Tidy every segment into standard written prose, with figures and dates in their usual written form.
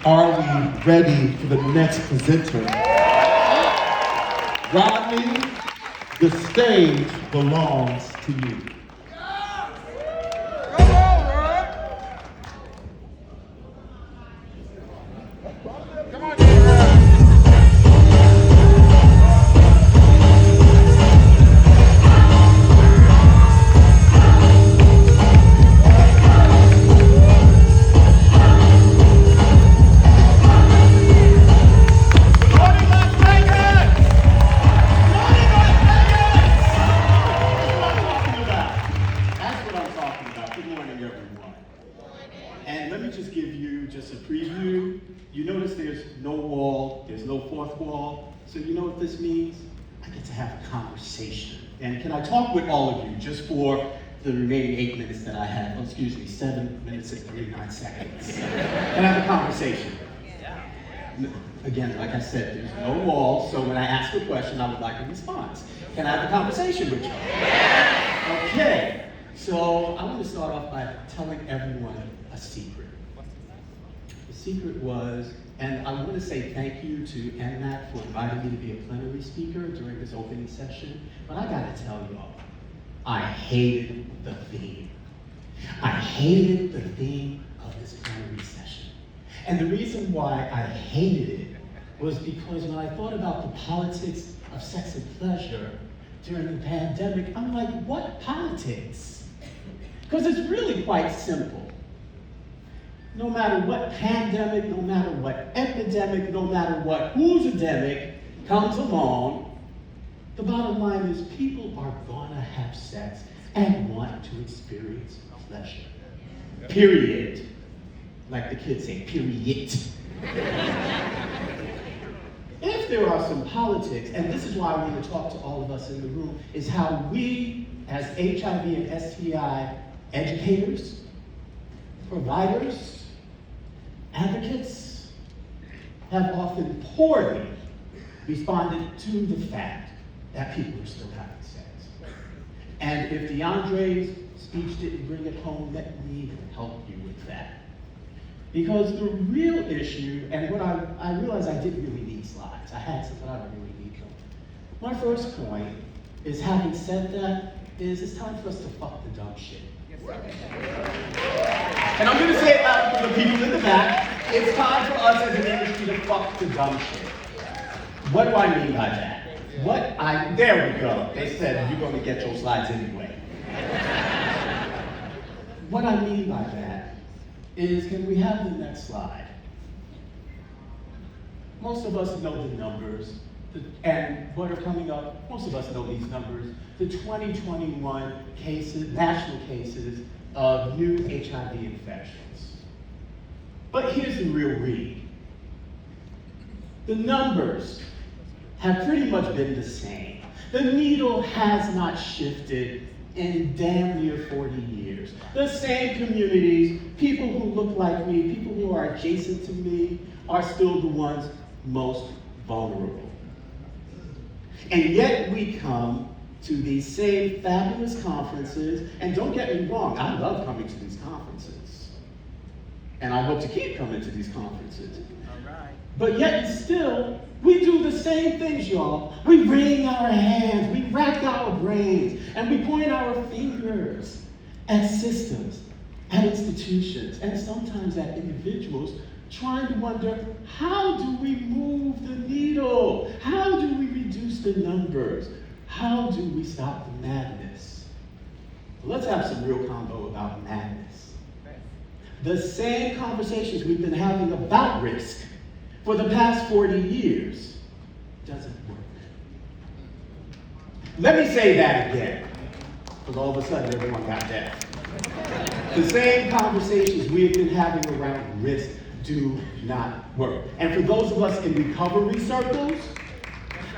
Are we ready for the next presenter? Rodney, the stage belongs to you. So you know what this means? I get to have a conversation. And can I talk with all of you just for the remaining 8 minutes that I have? Oh, excuse me, 7 minutes and 39 seconds. Can I have a conversation? Again, like I said, there's no wall, so when I ask a question, I would like a response. Can I have a conversation with you? Okay, so I want to start off by telling everyone a secret. The secret was, and I want to say thank you to NMAC for inviting me to be a plenary speaker during this opening session, but I gotta tell y'all, I hated the theme. I hated the theme of this plenary session. And the reason why I hated it was because when I thought about the politics of sex and pleasure during the pandemic, I'm like, what politics? Because it's really quite simple. No matter what pandemic, no matter what epidemic, no matter what who's-a-demic comes along, the bottom line is people are gonna have sex and want to experience pleasure. Period. Like the kids say, period. If there are some politics, and this is why I want to talk to all of us in the room, is how we, as HIV and STI educators, providers, advocates, have often poorly responded to the fact that people are still having sex. And if DeAndre's speech didn't bring it home, let me help you with that. Because the real issue, and what I realized I didn't really need slides. I had some, but I don't really need them. My first point is, having said that, is it's time for us to fuck the dumb shit. And I'm going to say it loud for the people in the back. It's time for us as an industry to fuck the dumb shit. What do I mean by that? There we go. They said you're going to get your slides anyway. What I mean by that is, can we have the next slide? Most of us know the numbers, and what are coming up, most of us know these numbers. The 2021 cases, national cases of new HIV infections. But here's the real read. The numbers have pretty much been the same. The needle has not shifted in damn near 40 years. The same communities, people who look like me, people who are adjacent to me, are still the ones most vulnerable. And yet we come to these same fabulous conferences, and don't get me wrong, I love coming to these conferences. And I hope to keep coming to these conferences. All right. But yet and still, we do the same things, y'all. We wring our hands, we rack our brains, and we point our fingers at systems, at institutions, and sometimes at individuals, trying to wonder, how do we move the needle? How do we reduce the numbers? How do we stop the madness? Let's have some real convo about madness. The same conversations we've been having about risk for the past 40 years doesn't work. Let me say that again, because all of a sudden everyone got deaf. The same conversations we've been having around risk do not work. And for those of us in recovery circles,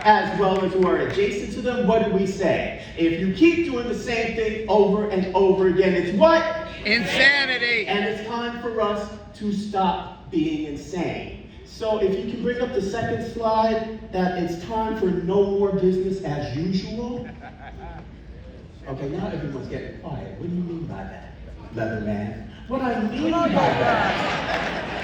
as well as who are adjacent to them, what do we say? If you keep doing the same thing over and over again, it's what? Insanity. And it's time for us to stop being insane. So if you can bring up the second slide, that it's time for no more business as usual. Okay, now everyone's getting quiet. What do you mean by that, Leatherman? What I mean by that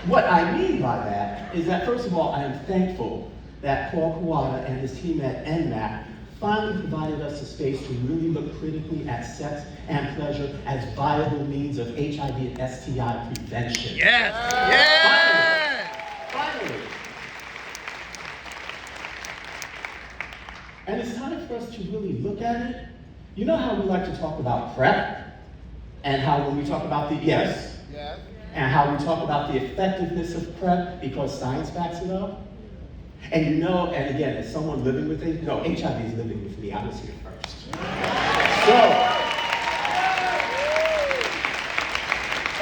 What I mean by that is that, first of all, I am thankful that Paul Kawada and his team at NMAC finally provided us a space to really look critically at sex and pleasure as viable means of HIV and STI prevention. Yes! Yeah! Finally. And it's time for us to really look at it. You know how we like to talk about PrEP, and how when we talk about the and how we talk about the effectiveness of PrEP because science backs it up? And you know, and again, as someone living with it, no, HIV is living with me. I was here first. So,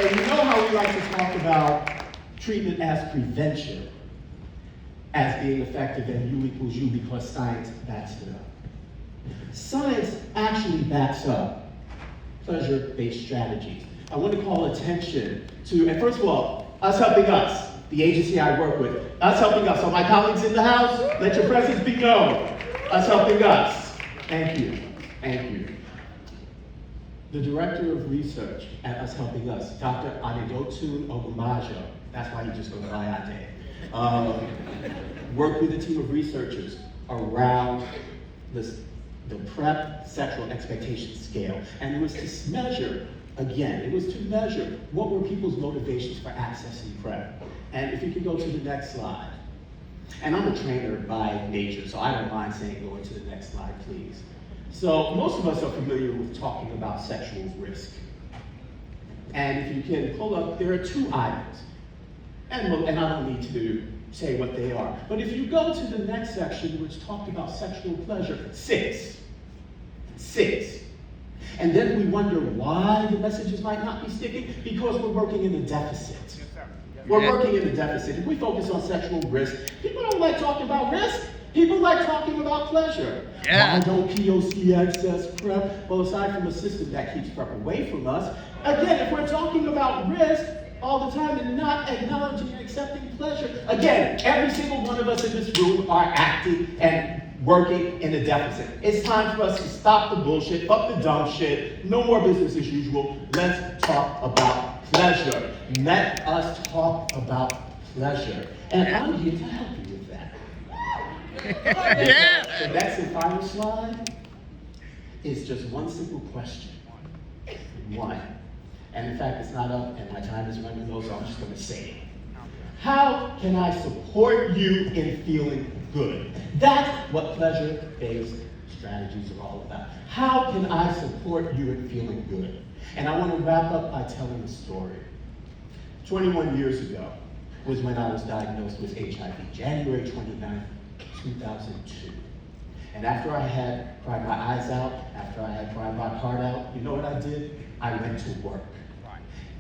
and you know how we like to talk about treatment as prevention, as being effective, and U equals U because science backs it up. Science actually backs up pleasure-based strategies. I want to call attention to, and first of all, us helping us, the agency I work with, us helping us. So my colleagues in the House, let your presence be known. Us helping us. Thank you. Thank you. The Director of Research at Us Helping Us, Dr. Adedotun Ogunbajo, that's why you just go to IAD, worked with a team of researchers around the PrEP sexual expectation scale. And it was to measure, again, it was to measure what were people's motivations for accessing PrEP. And if you could go to the next slide. And I'm a trainer by nature, so I don't mind saying go into the next slide, please. So most of us are familiar with talking about sexual risk. And if you can pull up, there are two items. And I don't need to say what they are. But if you go to the next section, which talked about sexual pleasure, 6. And then we wonder why the messages might not be sticking, because we're working in a deficit. We're working in a deficit. If we focus on sexual risk, people don't like talking about risk. People like talking about pleasure. Yeah. Why don't POC access PrEP? Well, aside from a system that keeps PrEP away from us, again, if we're talking about risk all the time and not acknowledging and accepting pleasure, again, every single one of us in this room are acting and working in a deficit. It's time for us to stop the bullshit, fuck the dumb shit, no more business as usual. Let's talk about pleasure. Let us talk about pleasure. And I'm here to help you with that. Yeah. The next and final slide is just one simple question. One. And in fact, it's not up and my time is running low, so I'm just gonna say it. How can I support you in feeling good? That's what pleasure-based strategies are all about. How can I support you in feeling good? And I want to wrap up by telling a story. 21 years ago was when I was diagnosed with HIV, January 29th, 2002. And after I had cried my eyes out, after I had cried my heart out, you know what I did? I went to work.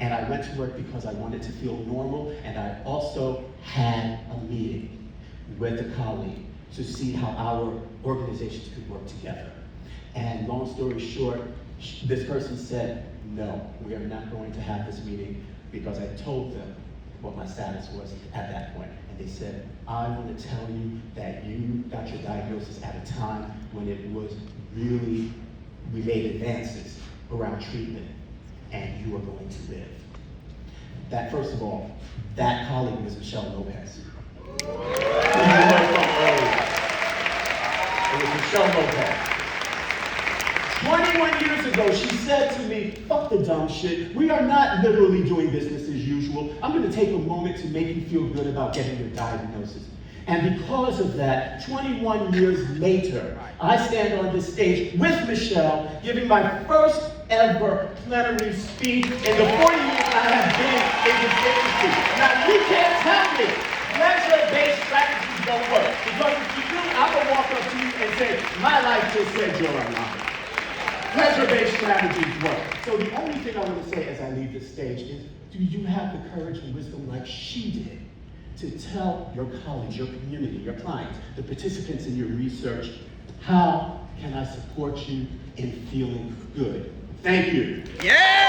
And I went to work because I wanted to feel normal, and I also had a meeting with a colleague to see how our organizations could work together. And long story short, this person said, no, we are not going to have this meeting because I told them what my status was at that point. And they said, I want to tell you that you got your diagnosis at a time when it was really, we made advances around treatment, and you are going to live. That, first of all, that colleague was Michelle Lopez. It was Michelle Lopez. 21 years ago, she said to me, fuck the dumb shit. We are not literally doing business as usual. I'm going to take a moment to make you feel good about getting your diagnosis. And because of that, 21 years later, I stand on this stage with Michelle, giving my first ever plenary speech in the 40 years I have been in this industry. Now, you can't tell me pleasure-based strategies don't work. Because if you do, I'm going to walk up to you and say, my life just said you're alive. Pleasure-based strategies work. So the only thing I want to say as I leave this stage is, do you have the courage and wisdom like she did to tell your colleagues, your community, your clients, the participants in your research, how can I support you in feeling good? Thank you. Yeah!